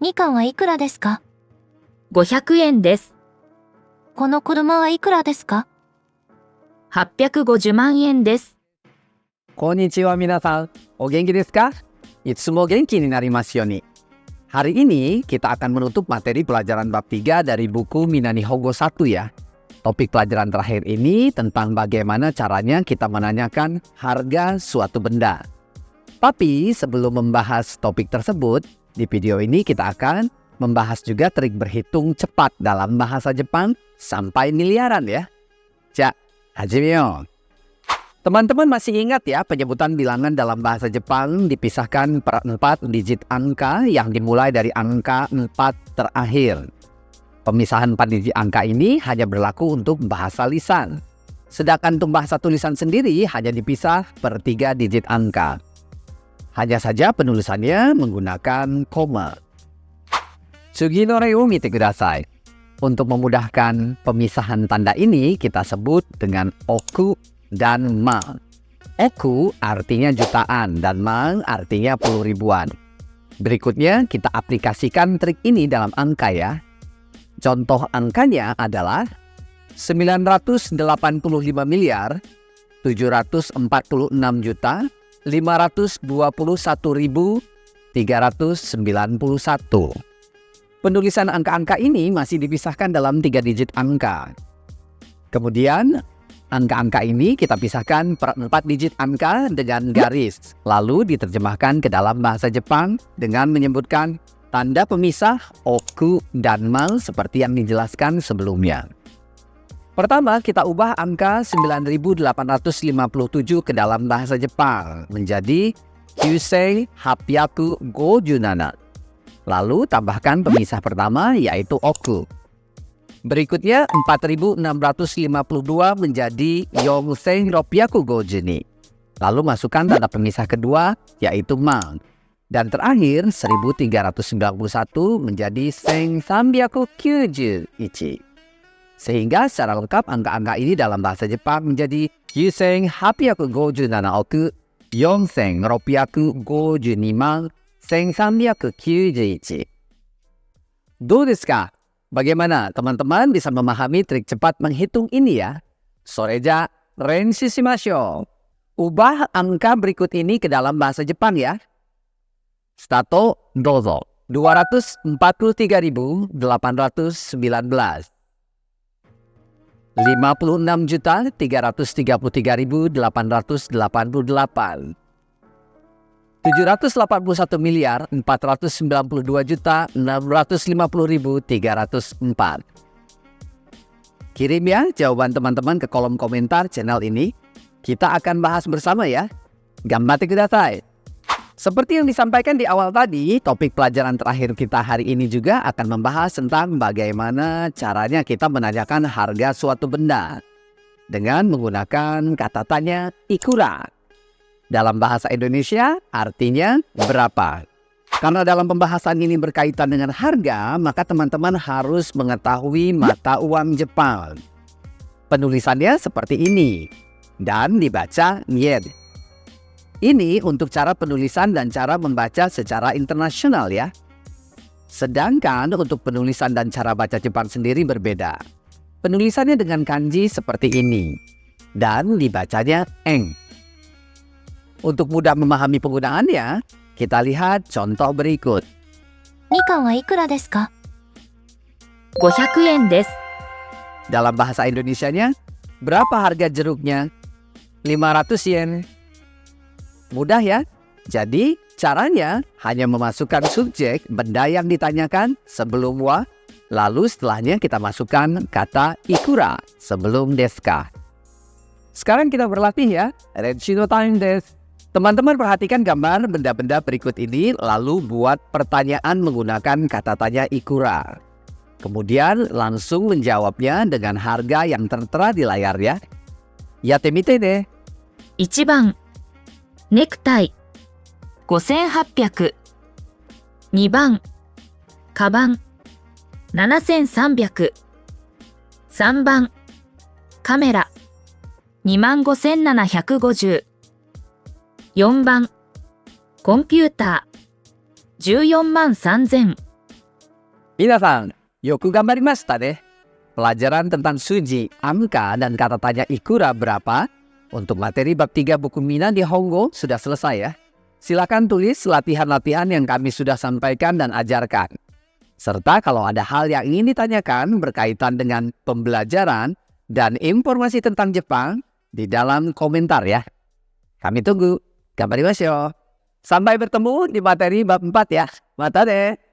みかんはいくらですか？ 500円です。この車はいくらですか？850万円です。こんにちは皆さん, お元気ですか? いつも元気になりますように. Hari ini kita akan menutup materi pelajaran bab 3 dari buku Minna Nihongo 1 ya. Topik pelajaran terakhir ini tentang bagaimana caranya kita menanyakan harga suatu benda. Tapi sebelum membahas topik tersebut, di video ini kita akan membahas juga trik berhitung cepat dalam bahasa Jepang sampai miliaran ya. Ja, hajime. Teman-teman masih ingat ya penyebutan bilangan dalam bahasa Jepang dipisahkan per 4 digit angka yang dimulai dari angka 4 terakhir. Pemisahan 4 digit angka ini hanya berlaku untuk bahasa lisan. Sedangkan untuk bahasa tulisan sendiri hanya dipisah per 3 digit angka. Hanya saja penulisannya menggunakan koma. Tsugi no rei o mite kudasai. Untuk memudahkan pemisahan tanda ini kita sebut dengan oku dan ma. Oku artinya jutaan dan ma artinya puluh ribuan. Berikutnya kita aplikasikan trik ini dalam angka ya. Contoh angkanya adalah 985 miliar 746 juta 521.391. Penulisan angka-angka ini masih dipisahkan dalam 3 digit angka. Kemudian angka-angka ini kita pisahkan per 4 digit angka dengan garis, lalu diterjemahkan ke dalam bahasa Jepang dengan menyebutkan tanda pemisah oku dan ma seperti yang dijelaskan sebelumnya. Pertama, kita ubah angka 9.857 ke dalam bahasa Jepang menjadi kyusei hapyaku gojunana. Lalu tambahkan pemisah pertama yaitu oku. Berikutnya 4.652 menjadi yonsei ropyaku gojuni. Lalu masukkan tanda pemisah kedua yaitu ma. Dan terakhir 1.391 menjadi sengsambiaku kyujuichi. Sehingga secara lengkap angka-angka ini dalam bahasa Jepang menjadi Yuseng Hapyaku Gojunana Oku, Yonseng Ropyaku Gojunima, Seng Samyaku Kyujuichi. Do desu ka? Bagaimana teman-teman bisa memahami trik cepat menghitung ini ya? Soreja renshu shimashou. Ubah angka berikut ini ke dalam bahasa Jepang ya. Stato dozo. 243.819. 56.333.888. 781.492.650.304. Kirim ya jawaban teman-teman ke kolom komentar channel ini. Kita akan bahas bersama ya. Ganbatte kudasai. Seperti yang disampaikan di awal tadi, topik pelajaran terakhir kita hari ini juga akan membahas tentang bagaimana caranya kita menanyakan harga suatu benda dengan menggunakan kata tanya ikura. Dalam bahasa Indonesia artinya berapa. Karena dalam pembahasan ini berkaitan dengan harga, maka teman-teman harus mengetahui mata uang Jepang. Penulisannya seperti ini dan dibaca yen. Ini untuk cara penulisan dan cara membaca secara internasional ya. Sedangkan untuk penulisan dan cara baca Jepang sendiri berbeda. Penulisannya dengan kanji seperti ini. Dan dibacanya eng. Untuk mudah memahami penggunaannya, kita lihat contoh berikut. みかんはいくらですか？ 500円です。 Dalam bahasa Indonesianya, berapa harga jeruknya? 500 yen. Mudah ya? Jadi caranya hanya memasukkan subjek benda yang ditanyakan sebelum wa, lalu setelahnya kita masukkan kata ikura sebelum desu ka. Sekarang kita berlatih ya. Renshu no time desu. Teman-teman perhatikan gambar benda-benda berikut ini lalu buat pertanyaan menggunakan kata tanya ikura. Kemudian langsung menjawabnya dengan harga yang tertera di layar ya. Yatte mite ne. 1番ネクタイ5800。 2番カバン7300。 3番カメラ25,750。 4番コンピューター14万3000。Minasan, yoku gambarimashita ne. Pelajaran tentang suji, angka, dan kata tanya ikura berapa untuk materi bab 3 buku Mina Nihongo sudah selesai ya. Silakan tulis latihan-latihan yang kami sudah sampaikan dan ajarkan. Serta kalau ada hal yang ingin ditanyakan berkaitan dengan pembelajaran dan informasi tentang Jepang di dalam komentar ya. Kami tunggu. Gambarimashou. Sampai bertemu di materi bab 4 ya. Mata deh.